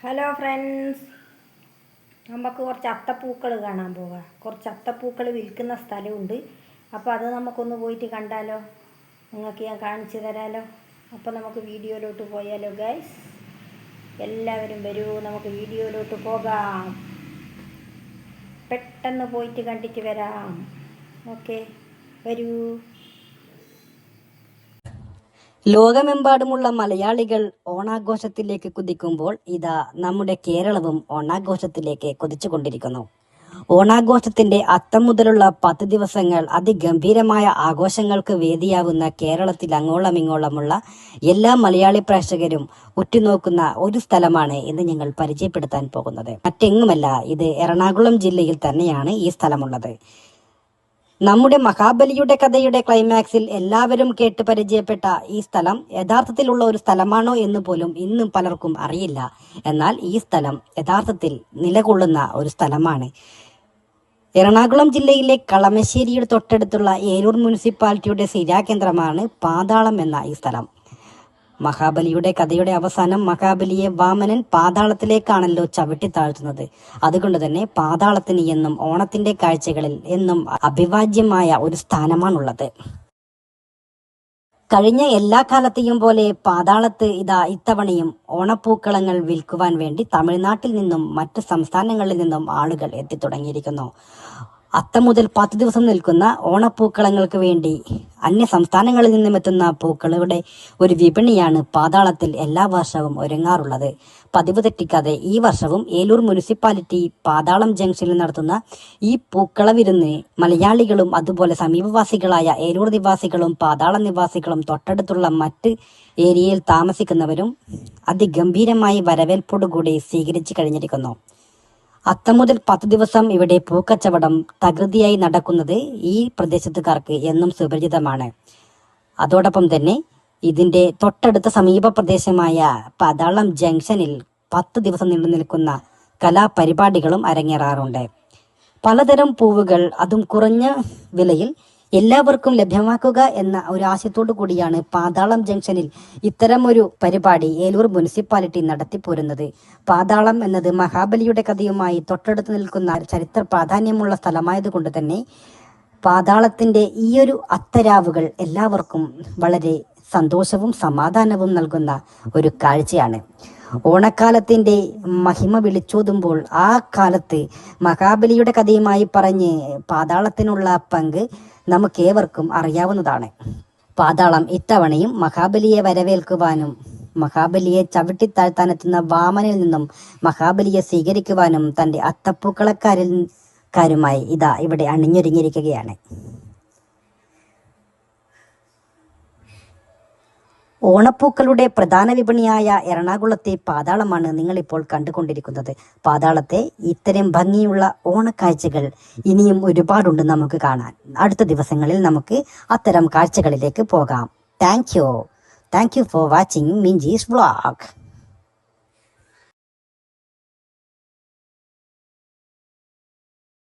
Hello friends, നമുക്ക് കുറച്ച് അത്തപ്പൂക്കൾ കാണാൻ പോകാം. കുറച്ച് അത്തപ്പൂക്കൾ വിൽക്കുന്ന സ്ഥലമുണ്ട്. അപ്പോൾ അത് നമുക്കൊന്ന് പോയിട്ട് കണ്ടാലോ? നിങ്ങൾക്ക് ഞാൻ കാണിച്ചു തരാമല്ലോ. അപ്പോൾ നമുക്ക് വീഡിയോയിലോട്ട് പോയാലോ ഗൈസ്? എല്ലാവരും വരൂ, നമുക്ക് വീഡിയോയിലോട്ട് പോകാം. പെട്ടെന്ന് പോയിട്ട് കണ്ടിട്ട് വരാം. ഓക്കെ, വരൂ. ലോകമെമ്പാടുമുള്ള മലയാളികൾ ഓണാഘോഷത്തിലേക്ക് കുതിക്കുമ്പോൾ ഇതാ നമ്മുടെ കേരളവും ഓണാഘോഷത്തിലേക്ക് കുതിച്ചുകൊണ്ടിരിക്കുന്നു. ഓണാഘോഷത്തിന്റെ അത്തം മുതലുള്ള 10 ദിവസങ്ങൾ അതിഗംഭീരമായ ആഘോഷങ്ങൾക്ക് വേദിയാവുന്ന കേരളത്തിൽ അങ്ങോളമിങ്ങോളമുള്ള എല്ലാ മലയാളി പ്രേക്ഷകരും ഉറ്റുനോക്കുന്ന ഒരു സ്ഥലമാണ് ഇന്ന് ഞങ്ങൾ പരിചയപ്പെടുത്താൻ പോകുന്നത്. മറ്റെങ്ങുമല്ല, ഇത് എറണാകുളം ജില്ലയിൽ തന്നെയാണ് ഈ സ്ഥലമുള്ളത്. നമ്മുടെ മഹാബലിയുടെ കഥയുടെ ക്ലൈമാക്സിൽ എല്ലാവരും കേട്ട് പരിചയപ്പെട്ട ഈ സ്ഥലം യഥാർത്ഥത്തിലുള്ള ഒരു സ്ഥലമാണോ എന്ന് പോലും ഇന്നും പലർക്കും അറിയില്ല. എന്നാൽ ഈ സ്ഥലം യഥാർത്ഥത്തിൽ നിലകൊള്ളുന്ന ഒരു സ്ഥലമാണ്. എറണാകുളം ജില്ലയിലെ കളമശ്ശേരിയുടെ തൊട്ടടുത്തുള്ള ഏലൂർ മുനിസിപ്പാലിറ്റിയുടെ സ്ഥിരാകേന്ദ്രമാണ് പാതാളം എന്ന ഈ സ്ഥലം. മഹാബലിയുടെ കഥയുടെ അവസാനം മഹാബലിയെ വാമനൻ പാതാളത്തിലേക്കാണല്ലോ ചവിട്ടി താഴ്ത്തുന്നത്. അതുകൊണ്ട് തന്നെ പാതാളത്തിന് എന്നും ഓണത്തിന്റെ കാഴ്ചകളിൽ എന്നും അഭിവാജ്യമായ ഒരു സ്ഥാനമാണുള്ളത്. കഴിഞ്ഞ എല്ലാ കാലത്തെയും പോലെ പാതാളത്ത് ഇത്തവണയും ഓണപ്പൂക്കളങ്ങൾ വിൽക്കുവാൻ വേണ്ടി തമിഴ്നാട്ടിൽ നിന്നും മറ്റ് സംസ്ഥാനങ്ങളിൽ നിന്നും ആളുകൾ എത്തിത്തുടങ്ങിയിരിക്കുന്നു. അത്തം മുതൽ 10 ദിവസം നിൽക്കുന്ന ഓണപ്പൂക്കളങ്ങൾക്ക് വേണ്ടി അന്യ സംസ്ഥാനങ്ങളിൽ നിന്നും എത്തുന്ന പൂക്കളുടെ ഒരു വിപണിയാണ് പാതാളത്തിൽ എല്ലാ വർഷവും ഒരുങ്ങാറുള്ളത്. പതിവ് തെറ്റിക്കാതെ ഈ വർഷവും ഏലൂർ മുനിസിപ്പാലിറ്റി പാതാളം ജംഗ്ഷനിൽ നടത്തുന്ന ഈ പൂക്കള വിരുന്ന് മലയാളികളും അതുപോലെ സമീപവാസികളായ ഏലൂർ നിവാസികളും പാതാളം നിവാസികളും തൊട്ടടുത്തുള്ള മറ്റ് ഏരിയയിൽ താമസിക്കുന്നവരും അതിഗംഭീരമായി വരവേൽപ്പോടുകൂടി സ്വീകരിച്ചു കഴിഞ്ഞിരിക്കുന്നു. അത്തം മുതൽ 10 ദിവസം ഇവിടെ പൂക്കച്ചവടം തകൃതിയായി നടക്കുന്നത് ഈ പ്രദേശത്തുകാർക്ക് എന്നും സുപരിചിതമാണ്. അതോടൊപ്പം തന്നെ ഇതിന്റെ തൊട്ടടുത്ത സമീപ പ്രദേശമായ പാതാളം ജംഗ്ഷനിൽ 10 ദിവസം നീണ്ടു നിൽക്കുന്ന കലാപരിപാടികളും അരങ്ങേറാറുണ്ട്. പലതരം പൂവുകൾ, അതും കുറഞ്ഞ വിലയിൽ എല്ലാവർക്കും ലഭ്യമാക്കുക എന്ന ഒരു ആശയത്തോടു കൂടിയാണ് പാതാളം ജംഗ്ഷനിൽ ഇത്തരം ഒരു പരിപാടി ഏലൂർ മുനിസിപ്പാലിറ്റി നടത്തിപ്പോരുന്നത്. പാതാളം എന്നത് മഹാബലിയുടെ കഥയുമായി തൊട്ടടുത്ത് നിൽക്കുന്ന ചരിത്ര പ്രാധാന്യമുള്ള സ്ഥലമായതുകൊണ്ട് തന്നെ പാതാളത്തിന്റെ ഈ ഒരു അത്തരാവുകൾ എല്ലാവർക്കും വളരെ സന്തോഷവും സമാധാനവും നൽകുന്ന ഒരു കാഴ്ചയാണ്. ഓണക്കാലത്തിന്റെ മഹിമ വിളിച്ചോതുമ്പോൾ ആ കാലത്ത് മഹാബലിയുടെ കഥയുമായി പറഞ്ഞ് പാതാളത്തിനുള്ള പങ്ക് നമുക്കേവർക്കും അറിയാവുന്നതാണ്. പാതാളം ഇത്തവണയും മഹാബലിയെ വരവേൽക്കുവാനും മഹാബലിയെ ചവിട്ടിത്താഴ്ത്താനെത്തുന്ന വാമനിൽ നിന്നും മഹാബലിയെ സ്വീകരിക്കുവാനും തന്റെ അത്തപ്പൂക്കളക്കാരുമായി ഇവിടെ അണിഞ്ഞൊരുങ്ങിയിരിക്കുകയാണ്. ഓണപ്പൂക്കളുടെ പ്രധാന വിപണിയായ എറണാകുളത്തെ പാതാളമാണ് നിങ്ങളിപ്പോൾ കണ്ടുകൊണ്ടിരിക്കുന്നത്. പാതാളത്തെ ഇത്തരം ഭംഗിയുള്ള ഓണക്കാഴ്ചകൾ ഇനിയും ഒരുപാടുണ്ട് നമുക്ക് കാണാൻ. അടുത്ത ദിവസങ്ങളിൽ നമുക്ക് അത്തരം കാഴ്ചകളിലേക്ക് പോകാം. Thank you for watching Minchees vlog.